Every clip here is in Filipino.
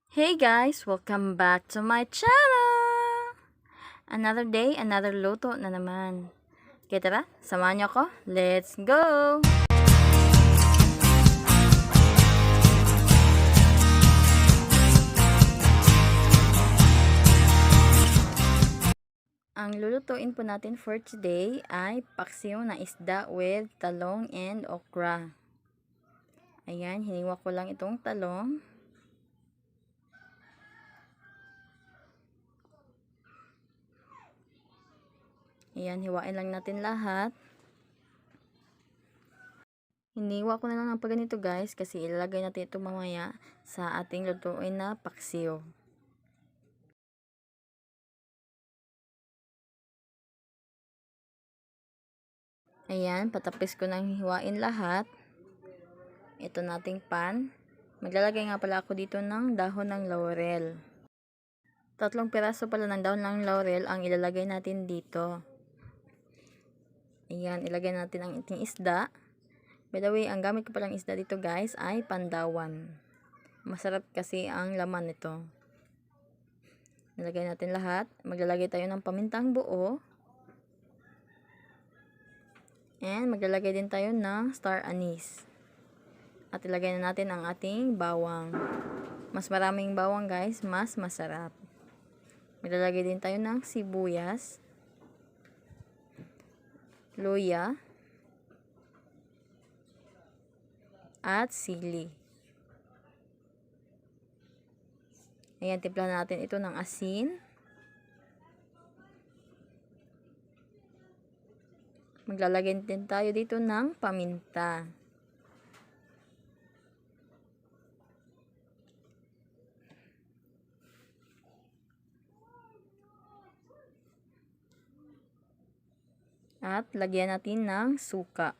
Hey guys! Welcome back to my channel! Another day, another luto na naman. Kaya tara, samahan niyo ako. Let's go! Ang lulutuin po natin for today ay paksiw na isda with talong and okra. Ayan, hiniwa ko lang itong talong. Ayan, hiwain lang natin lahat. Hiniwa ko na lang ng pagganito guys kasi ilalagay natin ito mamaya sa ating lutuin na paksiw. Ayan, patapis ko nang hiwain lahat. Ito nating pan. Maglalagay nga pala ako dito ng dahon ng laurel. 3 piraso pala ng dahon ng laurel ang ilalagay natin dito. Ayan, ilagay natin ang ating isda. By the way, ang gamit ko palang isda dito guys ay pandawan. Masarap kasi ang laman nito. Nilagay natin lahat. Maglalagay tayo ng pamintang buo. And maglalagay din tayo ng star anise. At ilagay na natin ang ating bawang. Mas maraming bawang guys, mas masarap. Maglalagay din tayo ng sibuyas, luya, at sili. Ayan, timplahan natin ito ng asin. Maglalagay din tayo dito ng paminta. At lagyan natin ng suka.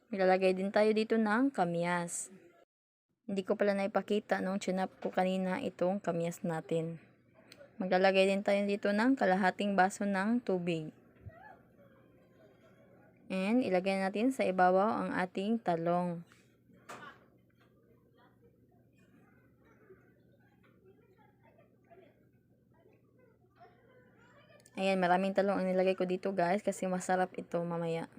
Maglalagay din tayo dito ng kamyas. Hindi ko pala naipakita nung chinap ko kanina itong kamyas natin. Maglalagay din tayo dito ng kalahating baso ng tubig. And ilagay natin sa ibabaw ang ating talong. Ayan, maraming talong ang nilagay ko dito guys kasi masarap ito mamaya.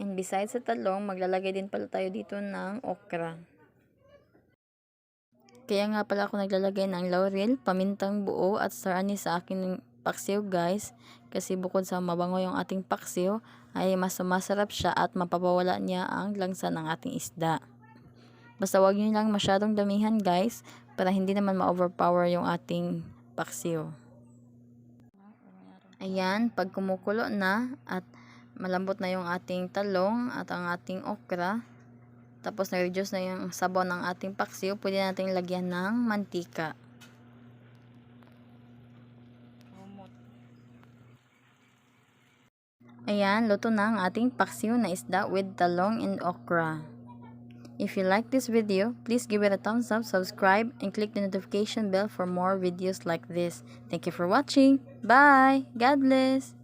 And besides sa talong, maglalagay din pala tayo dito ng okra. Kaya nga pala ako naglalagay ng laurel, pamintang buo at star anise sa aking paksiw guys. Kasi bukod sa mabango yung ating paksiw, ay mas masarap siya at mapapawala niya ang langsa ng ating isda. Basta wag nyo lang masyadong damihan guys, para hindi naman ma-overpower yung ating paksiw. Ayan, pag kumukulo na at malambot na yung ating talong at ang ating okra, tapos na-reduce na yung sabaw ng ating paksiw, pwede natin lagyan ng mantika. Ayan, luto na ang ating paksiw na isda with talong and okra. If you like this video, please give it a thumbs up, subscribe, and click the notification bell for more videos like this. Thank you for watching. Bye! God bless!